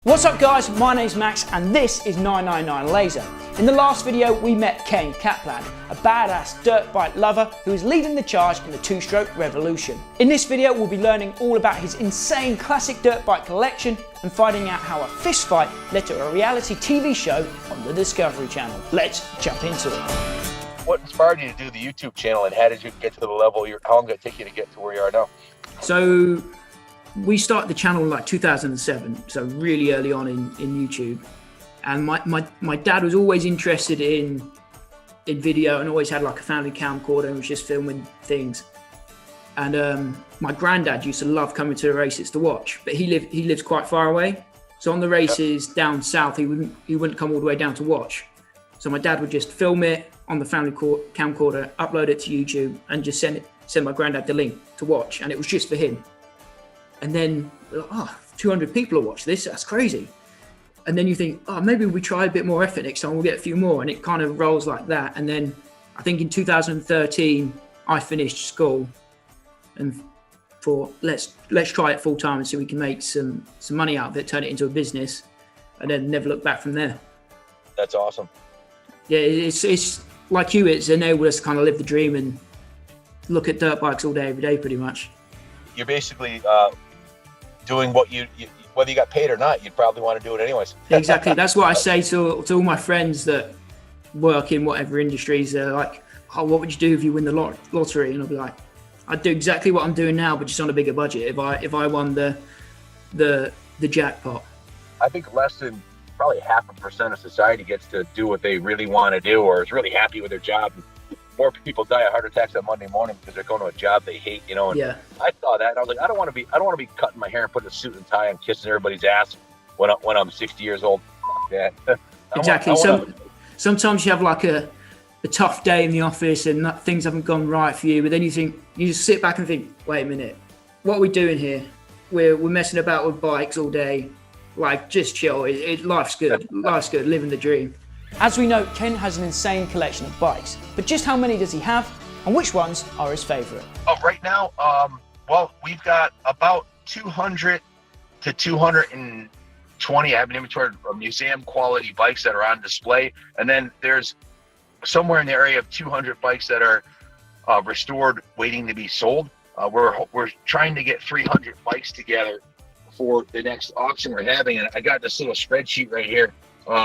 What's up guys, my name's Max and this is 999 Laser. In the last video we met Ken Kaplan, a badass dirt bike lover who is leading the charge in the two-stroke revolution. In this video we'll be learning all about his insane classic dirt bike collection and finding out how a fist fight led to a reality TV show on the Discovery Channel. Let's jump into it. What inspired you to do the YouTube channel and how did you get to the level how long did it take you to get to where you are now? So we started the channel in like 2007, so really early on in YouTube. And my dad was always interested in video and always had like a family camcorder and was just filming things. And my granddad used to love coming to the races to watch, but he lives quite far away. So on the races down south, he wouldn't come all the way down to watch. So my dad would just film it on the family camcorder, upload it to YouTube, and just send my granddad the link to watch. And it was just for him. And then, 200 people will watch this, that's crazy. And then you think, maybe we try a bit more effort next time, we'll get a few more. And it kind of rolls like that. And then I think in 2013, I finished school and thought, let's try it full time and see if we can make some money out of it, turn it into a business, and then never look back from there. That's awesome. Yeah, it's like you, it's enabled us to kind of live the dream and look at dirt bikes all day, every day, pretty much. You're basically doing what you whether you got paid or not, you'd probably want to do it anyways. Exactly. That's what I say to all my friends that work in whatever industries. They're like, what would you do if you win the lottery? And I'll be like, I'd do exactly what I'm doing now, but just on a bigger budget. If I won the jackpot. I think less than probably 0.5% of society gets to do what they really want to do or is really happy with their job. More people die of heart attacks on Monday morning because they're going to a job they hate, you know. And yeah. I saw that and I was like, I don't want to be cutting my hair and putting a suit and tie and kissing everybody's ass when I'm 60 years old. Yeah. Exactly. Sometimes you have like a tough day in the office and things haven't gone right for you, but then you just sit back and think, wait a minute, what are we doing here? We're messing about with bikes all day. Like, just chill. Life's good. Life's good. Living the dream. As we know, Ken has an insane collection of bikes, but just how many does he have and which ones are his favorite? Oh, right now, well, we've got about 200 to 220. I have an inventory of museum quality bikes that are on display. And then there's somewhere in the area of 200 bikes that are restored, waiting to be sold. We're trying to get 300 bikes together for the next auction we're having. And I got this little spreadsheet right here.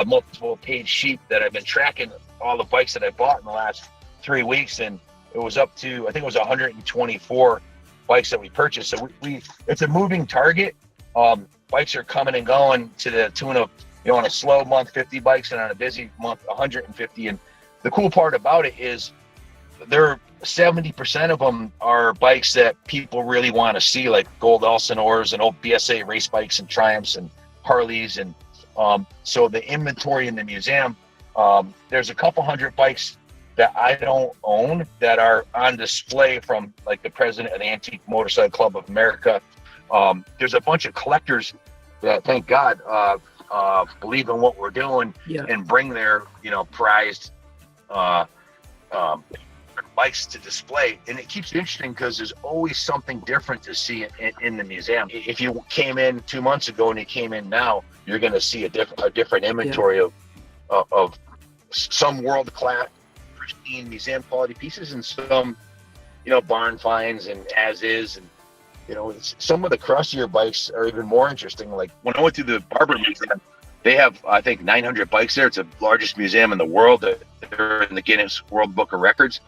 Multiple page sheet that I've been tracking all the bikes that I bought in the last 3 weeks, and it was up to, I think it was 124 bikes that we purchased. So it's a moving target. Bikes are coming and going to the tune of, on a slow month 50 bikes and on a busy month 150. And the cool part about it is 70% of them are bikes that people really want to see, like gold Elsinores and old BSA race bikes and Triumphs and Harleys. And so the inventory in the museum, there's a couple hundred bikes that I don't own that are on display from like the president of the Antique Motorcycle Club of America. There's a bunch of collectors that, thank God, believe in what we're doing and bring their, prized bikes to display. And it keeps it interesting because there's always something different to see in the museum. If you came in 2 months ago and you came in now, you're going to see a different inventory of some world-class pristine museum quality pieces and some, barn finds and as is. And, some of the crustier bikes are even more interesting. Like when I went to the Barber Museum, they have, I think, 900 bikes there. It's the largest museum in the world. They're in the Guinness World Book of Records.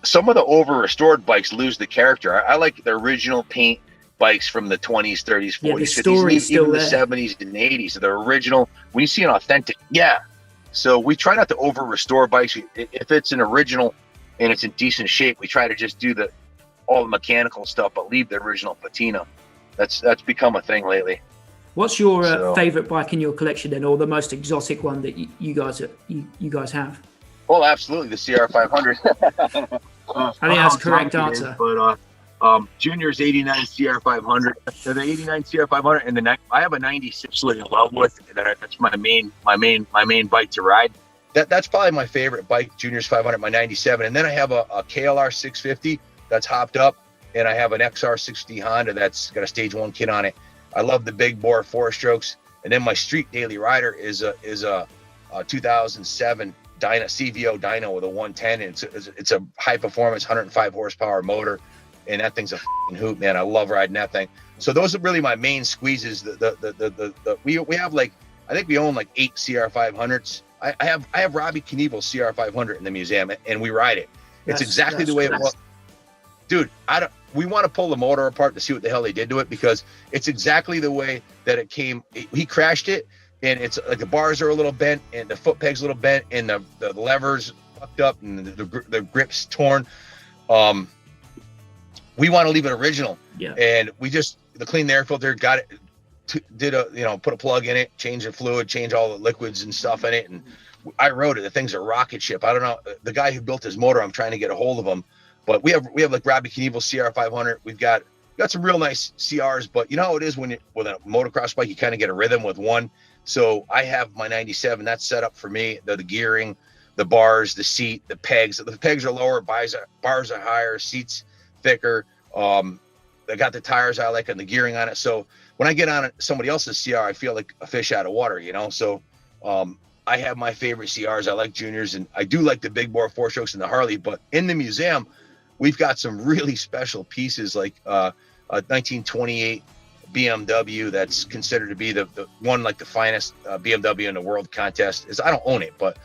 Some of the over-restored bikes lose the character. I like the original paint bikes from the 20s, 30s, 40s, 50s, even the 70s and 80s. The original, when you see an authentic, So we try not to over-restore bikes. If it's an original and it's in decent shape, we try to just do all the mechanical stuff, but leave the original patina. That's become a thing lately. What's your favorite bike in your collection then, or the most exotic one that you guys have? Well, absolutely, the CR500. I think that's the correct answer. But Junior's 89 CR500, the 89 CR500, and I have a 96 in love with. That's my main bike to ride. That's probably my favorite bike, Junior's 500, my 97. And then I have a KLR 650 that's hopped up, and I have an XR 650 Honda that's got a stage 1 kit on it. I love the big bore 4-strokes. And then my street daily rider is a 2007 dyno, CVO dyno with a 110. And it's a high performance 105 horsepower motor, and that thing's a hoot, man. I love riding that thing. So those are really my main squeezes. We have like, I think we own like 8 CR500s. I have Robbie Knievel's CR500 in the museum, and we ride it. It's exactly the way it was. Dude, we want to pull the motor apart to see what the hell they did to it, because it's exactly the way that it came. He crashed it, and it's like the bars are a little bent, and the foot peg's a little bent, and the levers fucked up, and the grip's torn. We want to leave it original. Yeah. And we just, the clean air filter, got it, put a plug in it, change the fluid, change all the liquids and stuff in it. And I rode it. The thing's a rocket ship. I don't know. The guy who built his motor, I'm trying to get a hold of him. But we have like Robbie Knievel's CR500. We've got some real nice CRs, but you know how it is when you, with a motocross bike, you kind of get a rhythm with one. So I have my 97. That's set up for me. The gearing, the bars, the seat, the pegs. The pegs are lower, bars are higher, seats thicker. I got the tires I like and the gearing on it. So when I get on somebody else's CR, I feel like a fish out of water, you know? So I have my favorite CRs. I like juniors, and I do like the big bore 4-strokes and the Harley. But in the museum, we've got some really special pieces, like a 1928 BMW that's considered to be the one, like the finest BMW in the world contest. I don't own it, but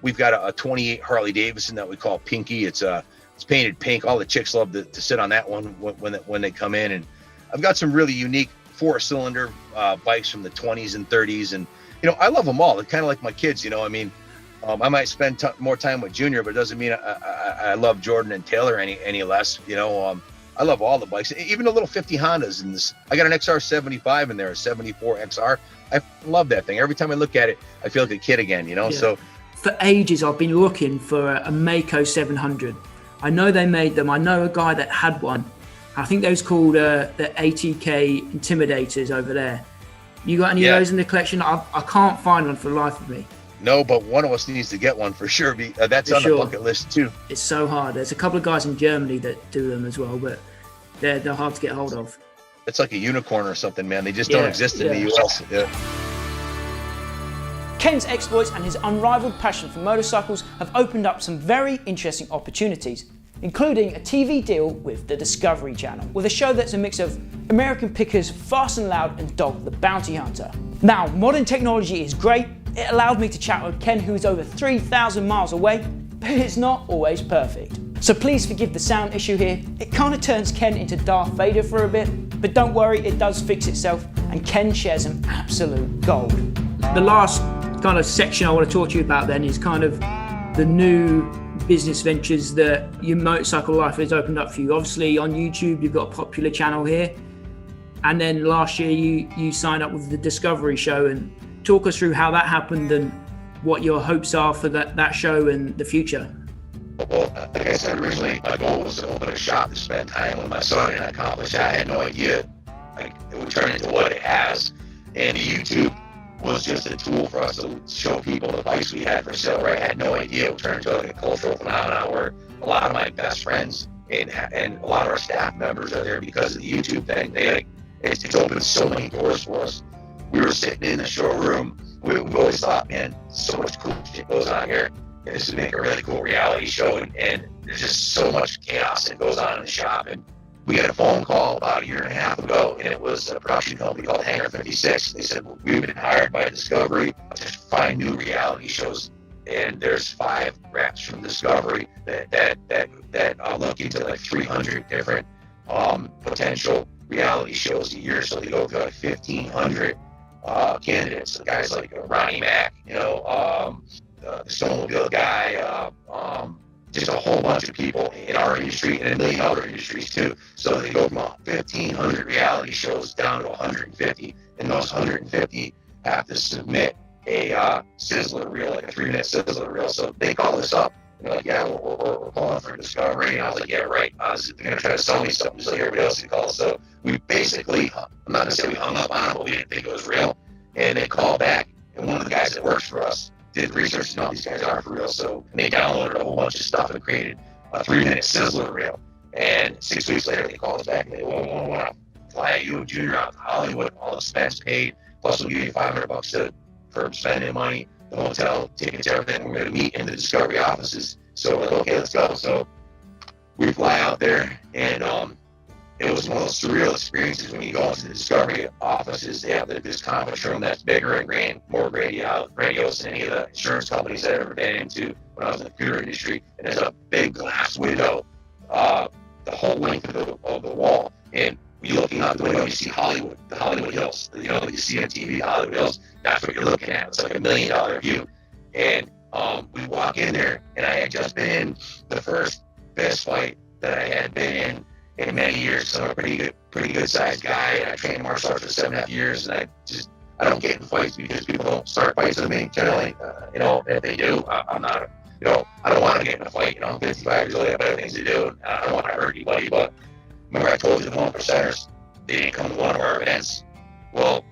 we've got a 28 Harley Davidson that we call Pinky. It's painted pink. All the chicks love to sit on that one when they come in. And I've got some really unique 4-cylinder bikes from the 20s and 30s, and I love them all. They're kind of like my kids, I mean. I might spend more time with Junior, but it doesn't mean I love Jordan and Taylor any less. I love all the bikes, even the little 50 Hondas. And I got an XR75 in there, a 74 XR. I love that thing. Every time I look at it, I feel like a kid again. Yeah. So for ages, I've been looking for a Mako 700. I know they made them. I know a guy that had one. I think those called the ATK Intimidators over there. You got any of those in the collection? I can't find one for the life of me. No, but one of us needs to get one for sure. That's on the bucket list too. It's so hard. There's a couple of guys in Germany that do them as well, but they're hard to get hold of. It's like a unicorn or something, man. They just don't exist in the US. Yeah. Ken's exploits and his unrivaled passion for motorcycles have opened up some very interesting opportunities, including a TV deal with the Discovery Channel, with a show that's a mix of American pickers, Fast and Loud, and Dog the Bounty Hunter. Now, modern technology is great. It allowed me to chat with Ken, who is over 3,000 miles away, but it's not always perfect. So please forgive the sound issue here. It kind of turns Ken into Darth Vader for a bit, but don't worry, it does fix itself, and Ken shares some absolute gold. The last kind of section I want to talk to you about then is kind of the new business ventures that your motorcycle life has opened up for you. Obviously on YouTube, you've got a popular channel here. And then last year you signed up with the Discovery show, and talk us through how that happened and what your hopes are for that show and the future. Well, like I said originally, my goal was to open a shop to spend time with my son, and I accomplished that. I had no idea it would turn into what it has. And YouTube was just a tool for us to show people the bikes we had for sale, right? I had no idea it would turn into like a cultural phenomenon where a lot of my best friends and a lot of our staff members are there because of the YouTube thing. It's opened so many doors for us. We were sitting in the showroom. We always thought, man, so much cool shit goes on here. And this would make a really cool reality show. And there's just so much chaos that goes on in the shop. And we had a phone call about a year and a half ago, and it was a production company called Hangar 56. They said, well, we've been hired by Discovery to find new reality shows. And there's 5 reps from Discovery that are looking to like 300 different potential reality shows a year. So they go through like 1,500 candidates, guys like Ronnie Mack, the snowmobile guy, just a whole bunch of people in our industry and in many other industries too. So they go from 1,500 reality shows down to 150, and those 150 have to submit a sizzler reel, like a 3-minute sizzler reel. So they call us up and they're like, yeah, we're calling for Discovery. And I was like, yeah, right. They're going to try to sell me something just like everybody else can call. So we basically, I'm not going to say we hung up on it, but we didn't think it was real. And they called back, and one of the guys that works for us did research on how these guys are for real. So they downloaded a whole bunch of stuff and created a 3-minute sizzler reel. And 6 weeks later, they called us back and they want to fly you and Junior out to Hollywood, all expense paid. plus we'll give you $500 for spending money, the hotel, tickets, everything. We're going to meet in the Discovery offices. So we're like, okay, let's go. So we fly out there, and it was one of those surreal experiences when you go into the Discovery offices. They have this conference room that's bigger and more grandiose than any of the insurance companies that I've ever been into when I was in the computer industry. And there's a big glass window, the whole length of the wall. And you're looking out the window, you see Hollywood, the Hollywood Hills. You know, you see on TV, the Hollywood Hills. That's what you're looking at. It's like $1 million view. And we walk in there, and I had just been in the first fist fight that I had been in many years. So I'm a pretty good sized guy, and I trained martial arts for 7.5 years, and I don't get in fights because people don't start fights with me generally. You know, if they do, I'm not, you know, I don't want to get in a fight. You know, I'm 55 years old, I have better things to do, and I don't want to hurt anybody. But remember I told you the 1%ers, they didn't come to one of our events. Well,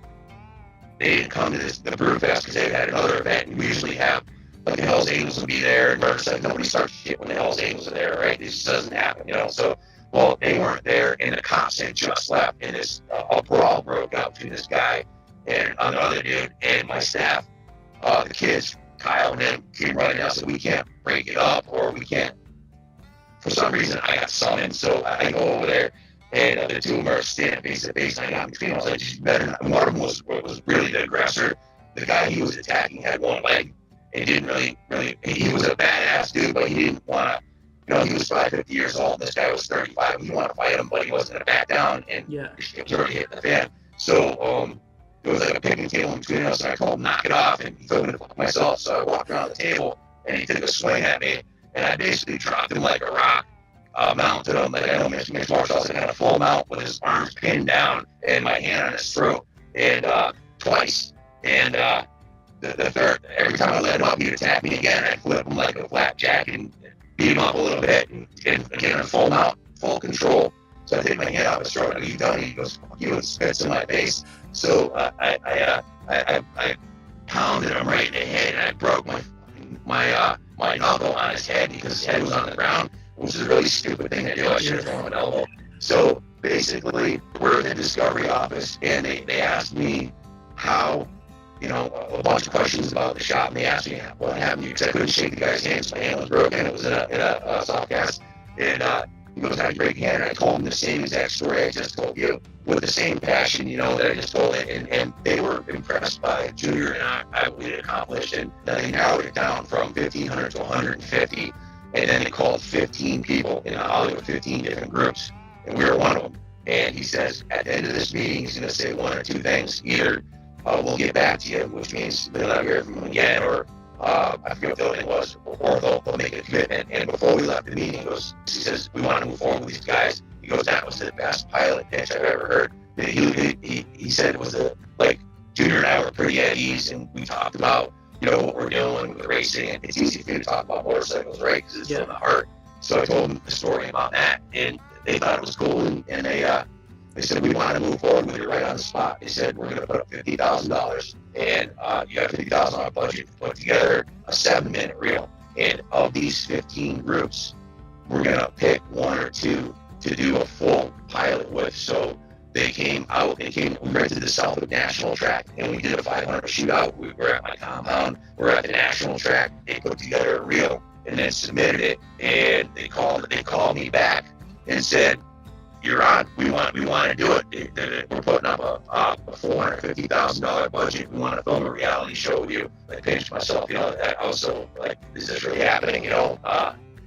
they didn't come to the Brew Fest because they had another event, and we usually have, like, the Hells Angels will be there, and Murder's like, nobody starts shit when the Hells Angels are there, right? This just doesn't happen, you know. So, well, they weren't there, and the cops had just left, and this a brawl broke out between this guy and another dude and my staff. The kids, Kyle and them, came running out, so we can't break it up, or we can't. For some reason, I got summoned, so I go over there, and the two of them are standing face to face, and I got between them. I was like, "You better not." One of them was really the aggressor. The guy he was attacking had one leg, and didn't really. He was a badass dude, but he didn't want to. You know, he was probably 50 years old, and this guy was 35. He wanted to fight him, but he wasn't going to back down, and it was already hitting the fan. So it was like a picnic table between us, and I told him, knock it off, and he told me to fuck myself. So I walked around the table, and he took a swing at me, and I basically dropped him like a rock, mounted him, like I know mixed martial arts, I kind of full mount with his arms pinned down and my hand on his throat, and twice. And the third, every time I let him up, he'd attack me again, and I'd flip him like a flapjack and beat him up a little bit, and again, in full mount, full control. So I take my hand off his throat, and he's done. He goes, "Fuck you," and spits in my face. So I pounded him right in the head, and I broke my knuckle on his head because his head was on the ground, which is a really stupid thing to do. I should have thrown him an elbow. So basically, we're in the Discovery office, and they asked me how, you know, a bunch of questions about the shop, and they asked me what happened to you, because I couldn't shake the guy's hand, so my hand was broken. It was in a soft cast, and he goes, "How'd you break your hand?" And I told him the same exact story I just told you, with the same passion, you know, that I just told it, and they were impressed by Junior and I what we had accomplished, and then they narrowed it down from 1,500 to 150, and then they called 15 people in Hollywood, 15 different groups, and we were one of them. And he says, at the end of this meeting, he's going to say one or two things. Either we'll get back to you, which means they'll not hear from him again, or I forget what the other thing was, or they'll make a commitment. And before we left the meeting, he says, we want to move forward with these guys. He goes, that was the best pilot pitch I've ever heard. He said it was Junior and I were pretty at ease, and we talked about, you know, what we're doing with the racing, and it's easy for you to talk about motorcycles, right? Because it's from the heart. So I told them the story about that, and they thought it was cool, and they said, we want to move forward with you right on the spot. They said, we're going to put up $50,000, and you got $50,000 budget to put together a 7-minute reel. And of these 15 groups, we're going to pick one or two to do a full pilot with. So they came out, we rented the Southwood National Track, and we did a 500 shootout. We were at my compound, we're at the National Track. They put together a reel and then submitted it, and they called me back and said, you're on. We want to do it. We're putting up a $450,000 budget. We want to film a reality show with you. I pinched myself, you know. I was so like, is this really happening, you know?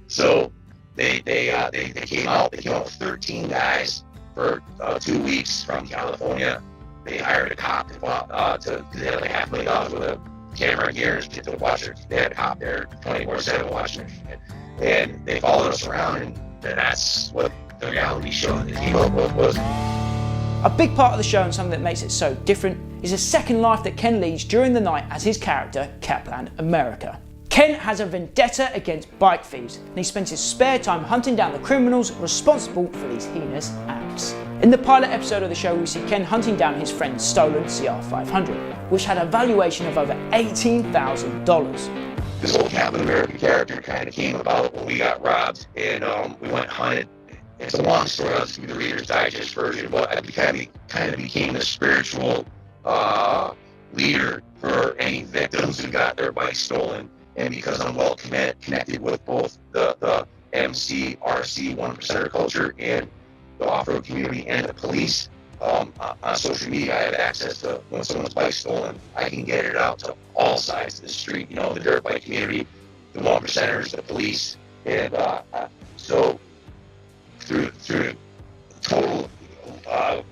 So they came out. They came out with 13 guys for 2 weeks from California. They hired a cop to they had like $500,000 worth of camera gear to watch it. They had a cop there 24/7 watching it, and they followed us around, and that's what the reality show that they came up with was. A big part of the show, and something that makes it so different, is a second life that Ken leads during the night as his character, Kaplan America. Ken has a vendetta against bike thieves, and he spends his spare time hunting down the criminals responsible for these heinous acts. In the pilot episode of the show, we see Ken hunting down his friend's stolen CR500, which had a valuation of over $18,000. This whole Kaplan America character kind of came about when we got robbed, and we went hunted. It's a long story. I'll just give you the Reader's Digest version, but I kind of became the spiritual leader for any victims who got their bikes stolen. And because I'm well connected with both the MC, RC, 1%er culture and the off-road community and the police, on social media, I have access to when someone's bike's stolen. I can get it out to all sides of the street, you know, the dirt bike community, the 1%ers, the police. And so through total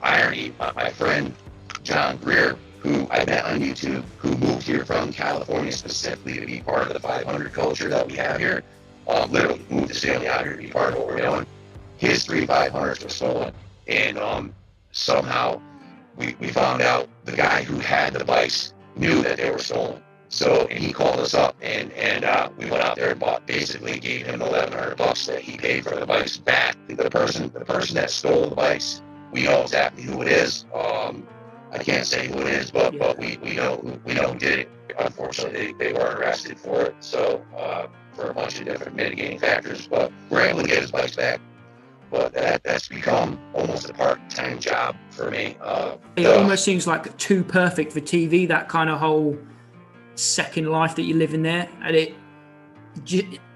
irony, my friend John Greer, who I met on YouTube, who moved here from California specifically to be part of the 500 culture that we have here, literally moved his family out here to be part of what we're doing. His 3 500s were stolen, and somehow we found out the guy who had the bikes knew that they were stolen. So, and he called us up, and we went out there and basically gave him $1,100 that he paid for the bikes back. The person that stole the bikes, we know exactly who it is. I can't say who it is, but we know who did it. Unfortunately, they weren't arrested for it. So for a bunch of different mitigating factors, but we're able to get his bikes back. But that's become almost a part-time job for me. It almost seems like too perfect for TV. That kind of whole second life that you live in there, and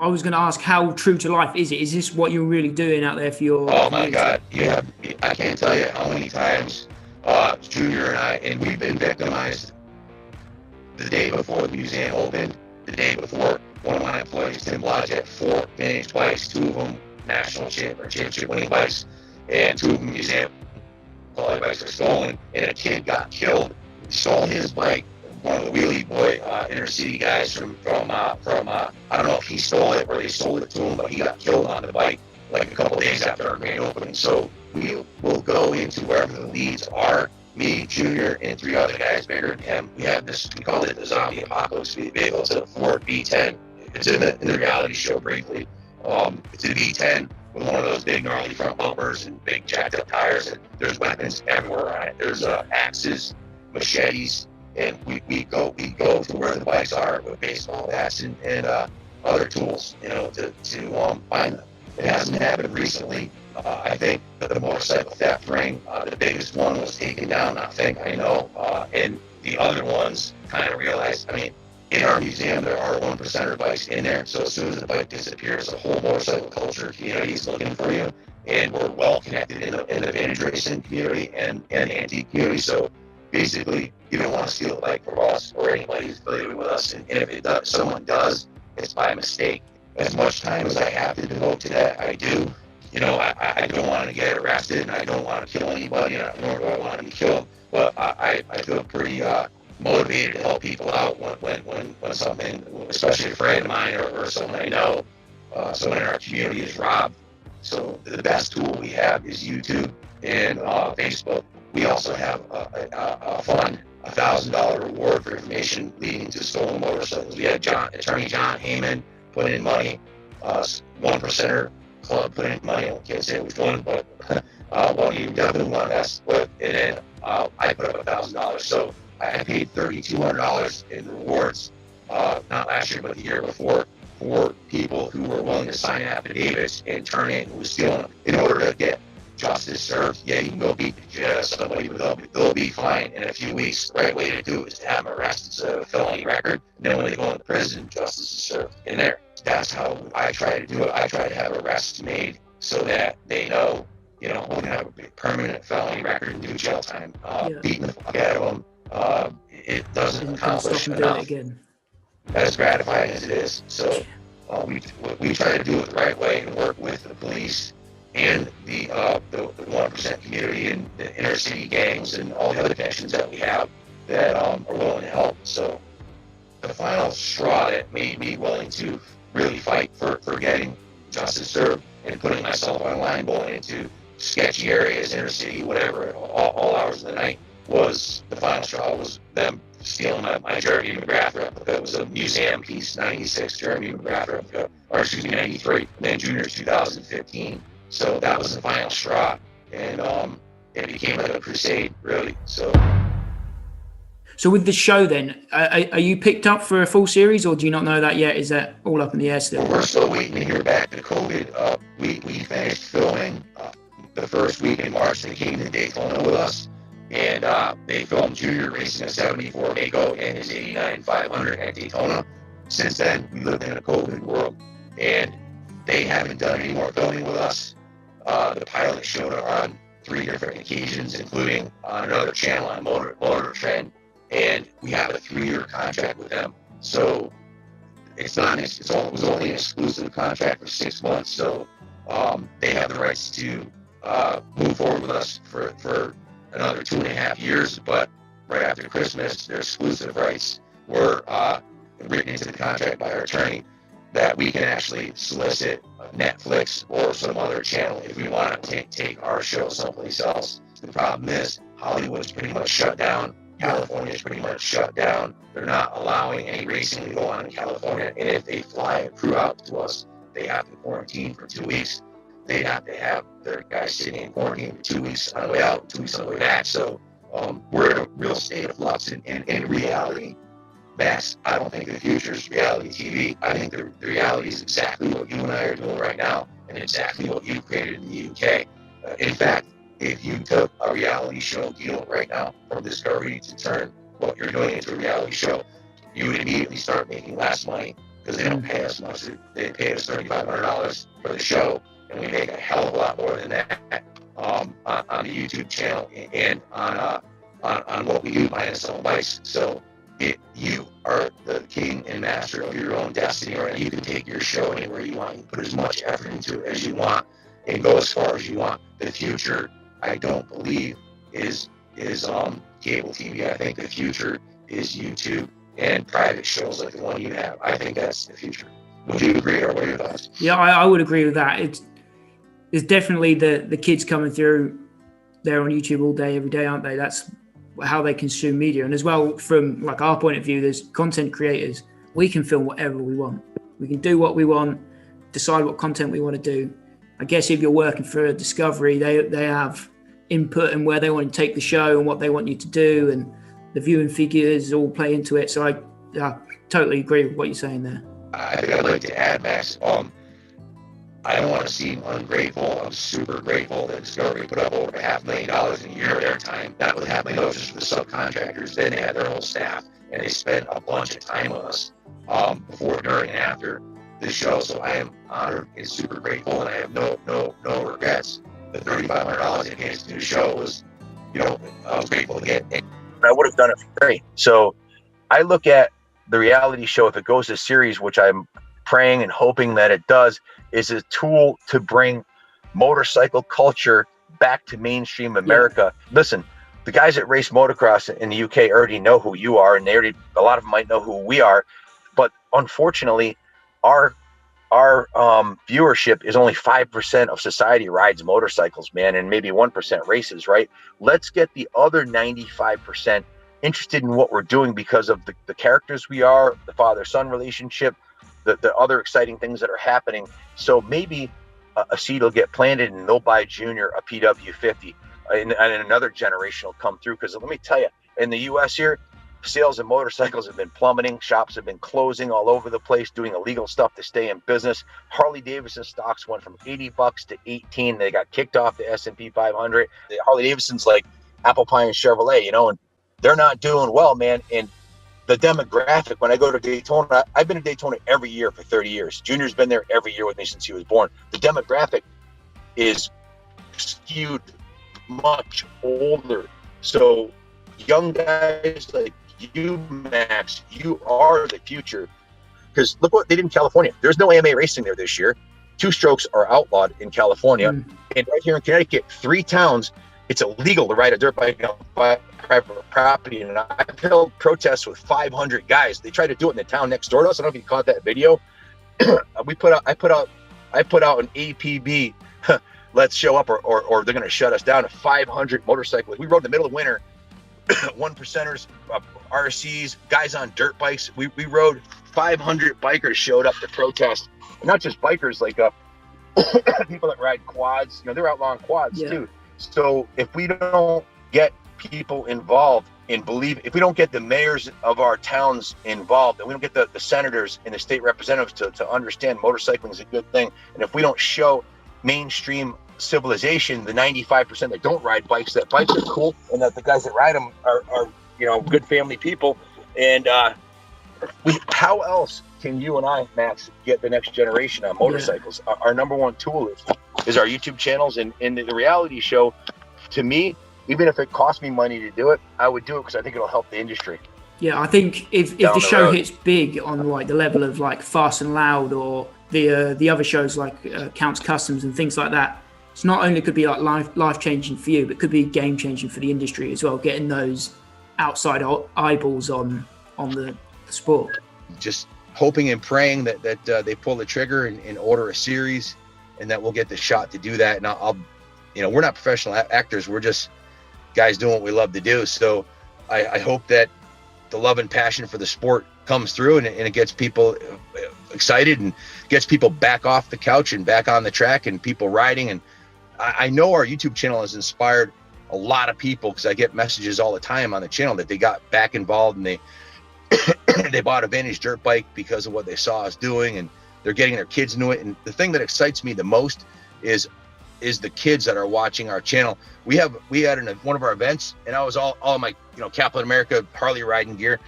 I was going to ask, how true to life is it? Is this what you're really doing out there for your Oh community? My God, yeah, I can't tell you how many times Junior and I, and we've been victimized. The day before the museum opened, the day before, one of my employees, Tim Lodge, had 4 vintage bikes, 2 of them national championship winning bikes, and 2 of them museum quality bikes were stolen, and a kid got killed. He stole his bike. One of the wheelie boy inner city guys from I don't know if he stole it or they sold it to him, but he got killed on the bike like a couple days after our grand opening. So we will go into wherever the leads are. Me, Junior, and 3 other guys bigger than him. We have this, we call it the zombie apocalypse vehicle. It's a Ford V10. It's in the reality show briefly. It's a V10 with one of those big gnarly front bumpers and big jacked up tires, and there's weapons everywhere on it. There's axes, machetes, and we go to where the bikes are with baseball bats and other tools, you know, to find them. It hasn't happened recently. I think that the motorcycle theft ring, the biggest one was taken down, I think, I know, and the other ones kind of realized, I mean, in our museum, there are 1%er bikes in there, so as soon as the bike disappears, the whole motorcycle culture community is looking for you, and we're well connected in the vintage racing community and the antique community, so basically, you don't want to steal a bike from us or anybody who's affiliated with us, and if it does, someone does, it's by mistake. As much time as I have to devote to that, I do. You know, I don't want to get arrested, and I don't want to kill anybody, nor do I want to be killed. But I feel pretty motivated to help people out when something, especially a friend of mine or someone I know, someone in our community is robbed. So the best tool we have is YouTube and Facebook. We also have a fund, $1,000 reward for information leading to stolen motorcycles. We had Attorney John Heyman put in money, 1%er club put in money. I can't say which one, but one you definitely want to mess with. And then I put up $1,000. So I paid $3,200 in rewards, not last year, but the year before, for people who were willing to sign affidavits and turn in who was stealing them. In order to get justice served, yeah, you can go beat the shit out of somebody, but they'll be fine in a few weeks. The right way to do it is to have them arrested instead of a felony record. And then when they go into prison, justice is served in there. That's how I try to do it. I try to have arrests made so that they know, you know, we're going to have a permanent felony record and do jail time. Beating the fuck out of them, it doesn't accomplish enough. Again. As gratifying as it is. So we try to do it the right way and work with the police and the 1% community and the inner city gangs and all the other connections that we have that are willing to help. So the final straw that made me willing to really fight for getting justice served and putting myself on line going into sketchy areas, inner city, whatever, all hours of the night, was the final straw was them stealing my Jeremy McGrath replica. It was a museum piece, 96 Jeremy McGrath replica, or excuse me, 93, and then Junior's 2015. So that was the final straw, and it became like a crusade, really. So with the show then, are you picked up for a full series, or do you not know that yet? Is that all up in the air still? Well, we're still waiting to hear back to COVID. We finished filming the first week in March. They came to Daytona with us. and they filmed Junior racing a 74 Mako and his 89 500 at Daytona. Since then, we lived in a COVID world, and they haven't done any more filming with us. The pilot showed up on 3 different occasions, including on another channel on Motor Trend, and we have a 3-year contract with them. So it was only an exclusive contract for 6 months. So they have the rights to move forward with us for another 2.5 years. But right after Christmas, their exclusive rights were written into the contract by our attorney that we can actually solicit Netflix or some other channel if we want to take our show someplace else. The problem is Hollywood's pretty much shut down. California's pretty much shut down. They're not allowing any racing to go on in California. And if they fly a crew out to us, they have to quarantine for 2 weeks. They'd have to have their guys sitting in quarantine for 2 weeks on the way out, 2 weeks on the way back. So we're in a real state of flux. And in reality, Max, I don't think the future is reality TV. I think the reality is exactly what you and I are doing right now, and exactly what you created in the UK. In fact, if you took a reality show deal right now from Discovery to turn what you're doing into a reality show, you would immediately start making less money because they don't pay us much. They pay us $3,500 for the show, and we make a hell of a lot more than that on the YouTube channel and on what we do minus some advice. So you are the king and master of your own destiny, right? You can take your show anywhere you want. You can put as much effort into it as you want and go as far as you want. The future, I don't believe, is cable TV. I think the future is YouTube and private shows like the one you have. I think that's the future. Would you agree, or what are your thoughts? Yeah, I would agree with that. It's definitely the kids coming through. They're on YouTube all day, every day, aren't they? That's how they consume media. And as well, from like our point of view, there's content creators. We can film whatever we want. We can do what we want, decide what content we want to do. I guess if you're working for a Discovery, they have input in where they want to take the show and what they want you to do, and the viewing figures all play into it. So I totally agree with what you're saying there. I think I'd like to add, Max, I don't want to seem ungrateful. I'm super grateful that Discovery put up over $500,000 a year of their time. Not with $500,000 just for the subcontractors. Then they had their whole staff, and they spent a bunch of time with us before, during, and after this show. So I am honored and super grateful, and I have no regrets. The $3,500 they paid us to do the show was, I was grateful to get. I would have done it for free. So I look at the reality show, if it goes to series, which I'm praying and hoping that it does, is a tool to bring motorcycle culture back to mainstream America. Yeah. Listen, the guys that race motocross in the UK already know who you are, and a lot of them might know who we are. But unfortunately, our viewership is only 5% of society rides motorcycles, man, and maybe 1% races, right? Let's get the other 95% interested in what we're doing because of the characters we are, the father-son relationship, the other exciting things that are happening. So maybe a seed will get planted and they'll buy Junior a PW50 and another generation will come through. Because let me tell you, in the US here, sales of motorcycles have been plummeting. Shops have been closing all over the place, doing illegal stuff to stay in business. Harley Davidson stocks went from $80 to $18. They got kicked off the S&P 500. The Harley Davidson's like Apple Pie and Chevrolet, and they're not doing well, man. And the demographic, when I go to Daytona, I've been to Daytona every year for 30 years. Junior's been there every year with me since he was born. The demographic is skewed much older. So young guys like you, Max, you are the future. Because look what they did in California. There's no AMA racing there this year. 2-strokes are outlawed in California. And right here in Connecticut, 3 towns, it's illegal to ride a dirt bike on private property. And I've held protests with 500 guys. They tried to do it in the town next door to us. I don't know if you caught that video. I put out an APB, let's show up or they're going to shut us down. 500 motorcyclists. We rode in the middle of winter. 1%ers, RCs, guys on dirt bikes. We rode. 500 bikers showed up to protest. And not just bikers, like people that ride quads. They're outlawing quads too. So if we don't get people involved and if we don't get the mayors of our towns involved, and we don't get the senators and the state representatives to understand motorcycling is a good thing, and if we don't show mainstream civilization, the 95% that don't ride bikes, that bikes are cool, and that the guys that ride them are good family people. And how else can you and I, Max, get the next generation on motorcycles? Our number one tool is our YouTube channels, and in the reality show. To me, even if it cost me money to do it, I would do it because I think it'll help the industry. Yeah, I think if the show hits big on like the level of like Fast and Loud or the other shows like Counts Customs and things like that, it's not only could be like life changing for you, but could be game changing for the industry as well. Getting those outside eyeballs on the sport. Just hoping and praying that they pull the trigger and order a series, and that we'll get the shot to do that. And I'll we're not professional actors. We're just guys doing what we love to do. So I hope that the love and passion for the sport comes through, and it gets people excited and gets people back off the couch and back on the track and people riding. And I know our YouTube channel has inspired a lot of people, because I get messages all the time on the channel that they got back involved and they bought a vintage dirt bike because of what they saw us doing, and they're getting their kids into it. And the thing that excites me the most is the kids that are watching our channel. We had one of our events, and I was all my Kaplan America Harley riding gear.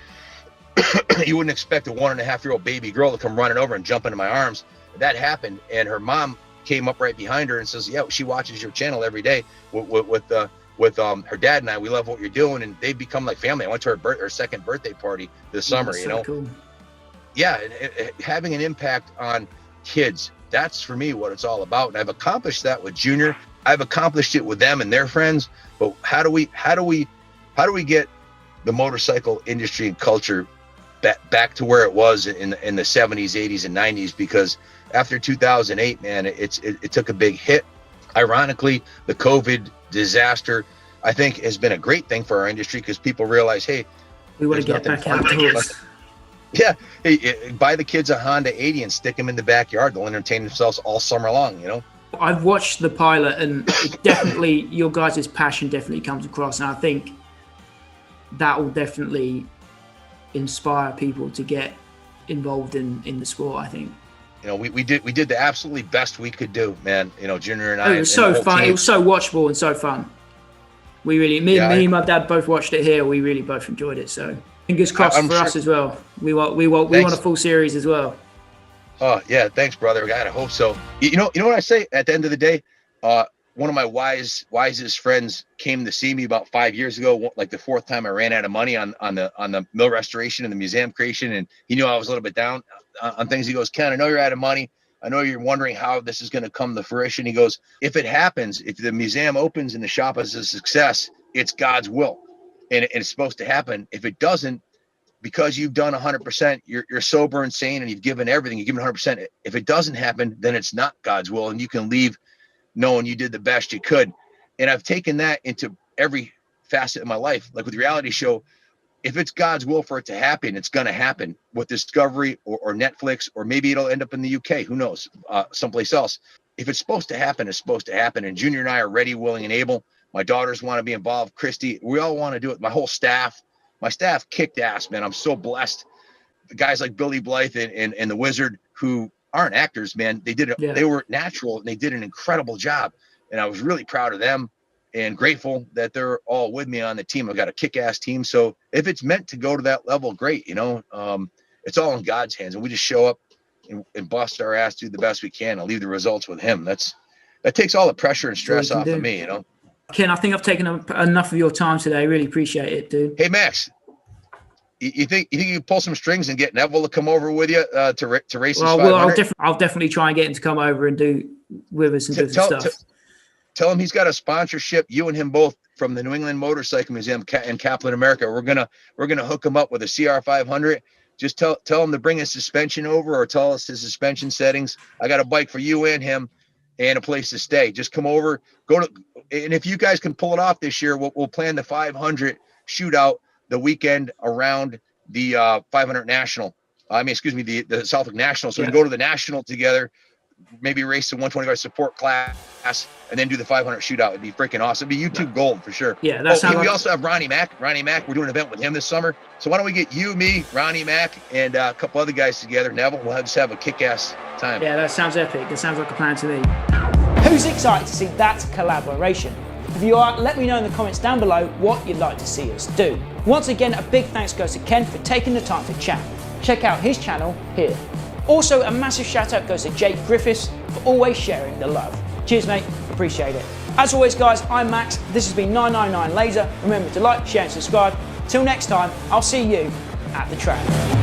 You wouldn't expect a 1.5-year-old baby girl to come running over and jump into my arms. That happened, and her mom came up right behind her and says, "Yeah, she watches your channel every day with her dad and I. We love what you're doing," and they've become like family. I went to her second birthday party this summer. So cool. Yeah, having an impact on kids. That's for me what it's all about. And I've accomplished that with Junior. I've accomplished it with them and their friends. But how do we get the motorcycle industry and culture back to where it was in the 70s, 80s, and 90s? Because after 2008, man, it took a big hit. Ironically, the COVID disaster, I think, has been a great thing for our industry, because people realize, hey, we want to get back outdoors. Yeah, hey, buy the kids a Honda 80 and stick them in the backyard. They'll entertain themselves all summer long, I've watched the pilot, and it definitely, your guys' passion definitely comes across, and I think that will definitely inspire people to get involved in the sport, I think. We did the absolutely best we could do, man. Junior and I. It was so fun. It was so watchable and so fun. We really, me and my dad both watched it here. We really both enjoyed it. So fingers crossed for us as well. We want a full series as well. Oh yeah, thanks, brother. I hope so. You know what I say at the end of the day. One of my wisest friends came to see me about 5 years ago, like the fourth time I ran out of money on the mill restoration and the museum creation, and he knew I was a little bit down on things. He goes, "Ken, I know you're out of money. I know you're wondering how this is going to come to fruition." He goes, "If it happens, if the museum opens and the shop is a success, it's God's will, and it's supposed to happen. If it doesn't, because you've done 100%, you're sober and sane, and you've given everything, you've given 100%. If it doesn't happen, then it's not God's will, and you can leave knowing you did the best you could." And I've taken that into every facet of my life. Like with the reality show, if it's God's will for it to happen, it's going to happen with Discovery or Netflix, or maybe it'll end up in the UK. Who knows? Someplace else. If it's supposed to happen, it's supposed to happen. And Junior and I are ready, willing, and able. My daughters want to be involved. Christy, we all want to do it. My whole staff, kicked ass, man. I'm so blessed. The guys like Billy Blythe and the Wizard, who aren't actors, man. They did it. Yeah. They were natural, and they did an incredible job. And I was really proud of them and grateful that they're all with me on the team. I've got a kick-ass team. So if it's meant to go to that level, great. It's all in God's hands, and we just show up and bust our ass, do the best we can, and leave the results with Him. That takes all the pressure and stress off of me. Ken, I think I've taken up enough of your time today. I really appreciate it, dude. Hey, Max. You think you can pull some strings and get Neville to come over with you to race? Well, I'll definitely try and get him to come over and do with us and do some stuff. Tell him he's got a sponsorship, you and him both, from the New England Motorcycle Museum and Kaplan America. We're gonna hook him up with a CR500. Just tell him to bring his suspension over, or tell us his suspension settings. I got a bike for you and him, and a place to stay. Just come over, and if you guys can pull it off this year, we'll plan the 500 shootout the weekend around the 500 National. The Southwick National. So we can go to the National together, maybe race the 125 support class, and then do the 500 shootout. It'd be freaking awesome. It'd be YouTube gold for sure. Yeah, that's we also have Ronnie Mack. We're doing an event with him this summer. So why don't we get you, me, Ronnie Mack, and a couple other guys together. Neville, we'll just have a kick-ass time. Yeah, that sounds epic. That sounds like a plan to me. Who's excited to see that collaboration? If you are, let me know in the comments down below what you'd like to see us do. Once again, a big thanks goes to Ken for taking the time to chat. Check out his channel here. Also, a massive shout out goes to Jake Griffiths for always sharing the love. Cheers, mate. Appreciate it. As always, guys, I'm Max. This has been 999 Laser. Remember to like, share, and subscribe. Till next time, I'll see you at the track.